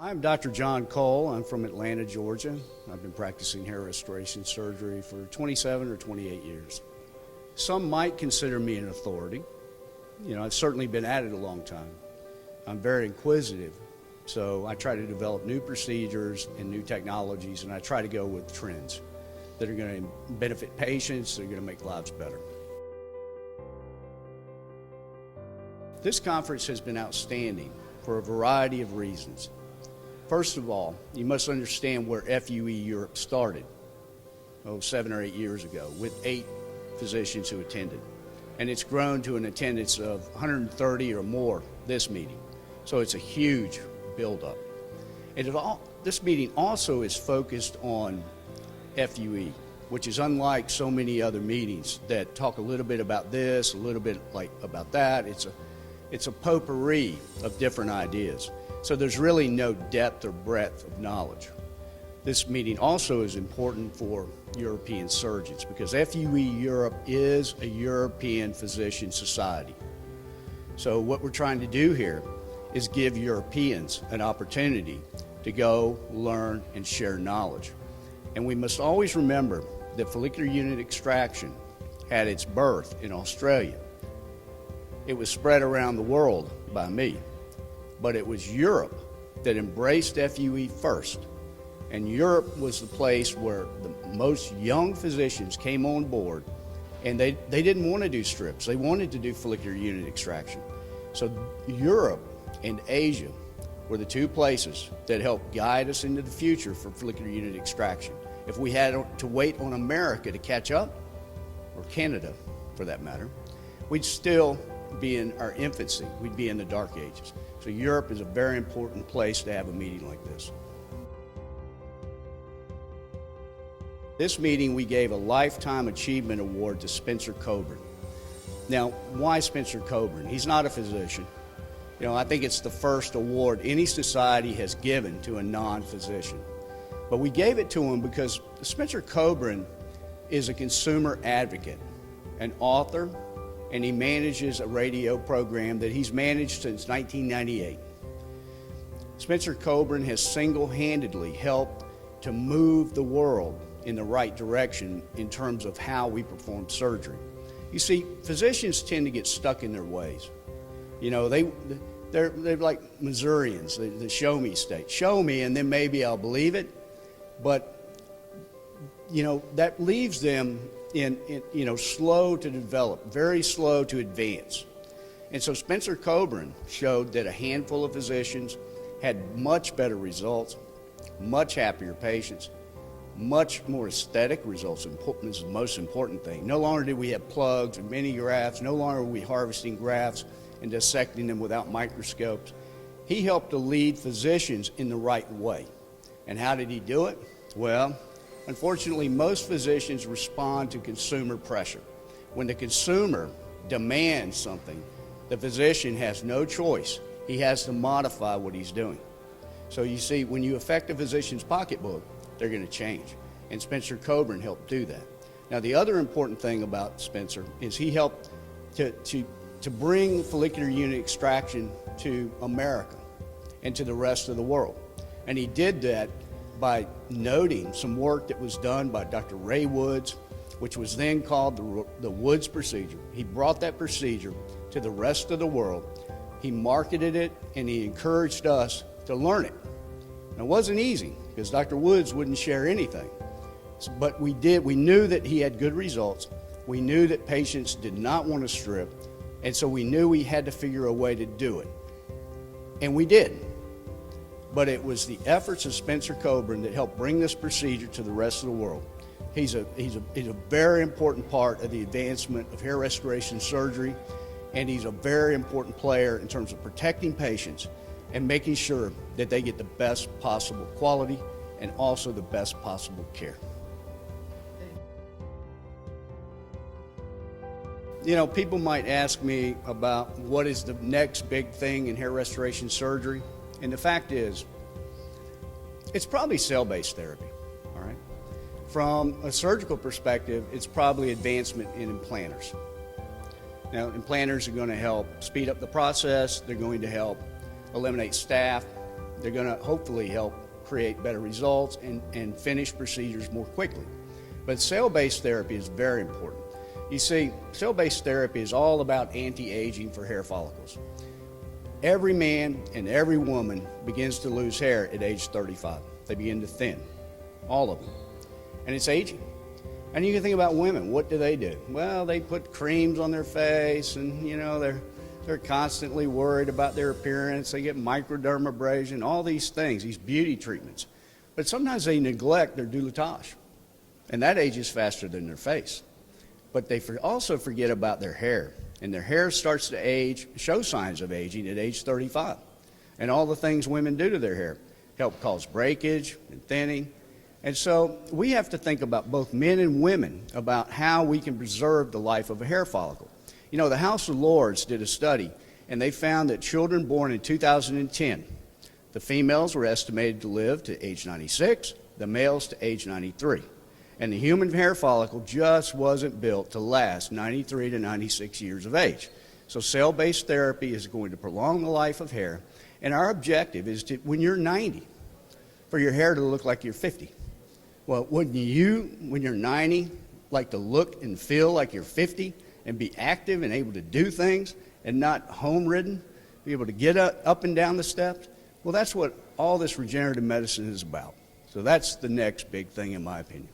I'm Dr. John Cole. I'm from Atlanta, Georgia. I've been practicing hair restoration surgery for 27 or 28 years. Some might consider me an authority. I've certainly been at it a long time. I'm very inquisitive, so I try to develop new procedures and new technologies, and I try to go with trends that are going to benefit patients, that are going to make lives better. This conference has been outstanding for a variety of reasons. First of all, you must understand where FUE Europe started, 7 or 8 years ago, with 8 physicians who attended. And it's grown to an attendance of 130 or more this meeting. So it's a huge buildup. And this meeting also is focused on FUE, which is unlike so many other meetings that talk a little bit about this, a little bit about that. It's a potpourri of different ideas. So there's really no depth or breadth of knowledge. This meeting also is important for European surgeons because FUE Europe is a European physician society. So what we're trying to do here is give Europeans an opportunity to go, learn, and share knowledge. And we must always remember that follicular unit extraction had its birth in Australia. It was spread around the world by me. But it was Europe that embraced FUE first. And Europe was the place where the most young physicians came on board, and they didn't want to do strips. They wanted to do follicular unit extraction. So Europe and Asia were the 2 places that helped guide us into the future for follicular unit extraction. If we had to wait on America to catch up, or Canada for that matter, we'd still be in our infancy. We'd be in the dark ages. So Europe is a very important place to have a meeting like this. This meeting, we gave a Lifetime Achievement Award to Spencer Coburn. Now, why Spencer Coburn? He's not a physician. I think it's the first award any society has given to a non-physician. But we gave it to him because Spencer Coburn is a consumer advocate, an author, and he manages a radio program that he's managed since 1998. Spencer Coburn has single-handedly helped to move the world in the right direction in terms of how we perform surgery. You see, physicians tend to get stuck in their ways. They're like Missourians, the show me state. Show me and then maybe I'll believe it, but that leaves them slow to develop, very slow to advance. And so Spencer Coburn showed that a handful of physicians had much better results, much happier patients, much more aesthetic results. This is the most important thing. No longer did we have plugs and mini grafts, no longer were we harvesting grafts and dissecting them without microscopes. He helped to lead physicians in the right way. And how did he do it? Well, unfortunately, most physicians respond to consumer pressure. When the consumer demands something, the physician has no choice. He has to modify what he's doing. So you see, when you affect a physician's pocketbook, they're going to change. And Spencer Coburn helped do that. Now, the other important thing about Spencer is he helped to bring follicular unit extraction to America and to the rest of the world. And he did that by noting some work that was done by Dr. Ray Woods, which was then called the Woods procedure. He brought that procedure to the rest of the world. He marketed it, and he encouraged us to learn it. Now, it wasn't easy because Dr. Woods wouldn't share anything. But we knew that he had good results. We knew that patients did not want to strip, and so we knew we had to figure a way to do it. And we did. But it was the efforts of Spencer Coburn that helped bring this procedure to the rest of the world. He's a very important part of the advancement of hair restoration surgery, and he's a very important player in terms of protecting patients and making sure that they get the best possible quality and also the best possible care. People might ask me about what is the next big thing in hair restoration surgery. And the fact is, it's probably cell-based therapy, all right? From a surgical perspective, it's probably advancement in implanters. Now, implanters are going to help speed up the process. They're going to help eliminate staph. They're going to hopefully help create better results and finish procedures more quickly. But cell-based therapy is very important. You see, cell-based therapy is all about anti-aging for hair follicles. Every man and every woman begins to lose hair at age 35. They begin to thin, all of them. And it's aging. And you can think about women. What do? Well, they put creams on their face, and they're constantly worried about their appearance. They get microdermabrasion, all these things, these beauty treatments. But sometimes they neglect their décolletage, and that ages faster than their face. But they also forget about their hair, and their hair starts to age, show signs of aging at age 35. And all the things women do to their hair help cause breakage and thinning. And so we have to think about, both men and women, about how we can preserve the life of a hair follicle. The House of Lords did a study, and they found that children born in 2010, the females were estimated to live to age 96, the males to age 93. And the human hair follicle just wasn't built to last 93 to 96 years of age. So cell-based therapy is going to prolong the life of hair, and our objective is to, when you're 90, for your hair to look like you're 50. Well, wouldn't you, when you're 90, like to look and feel like you're 50 and be active and able to do things and not home-ridden, be able to get up and down the steps? Well, that's what all this regenerative medicine is about. So that's the next big thing, in my opinion.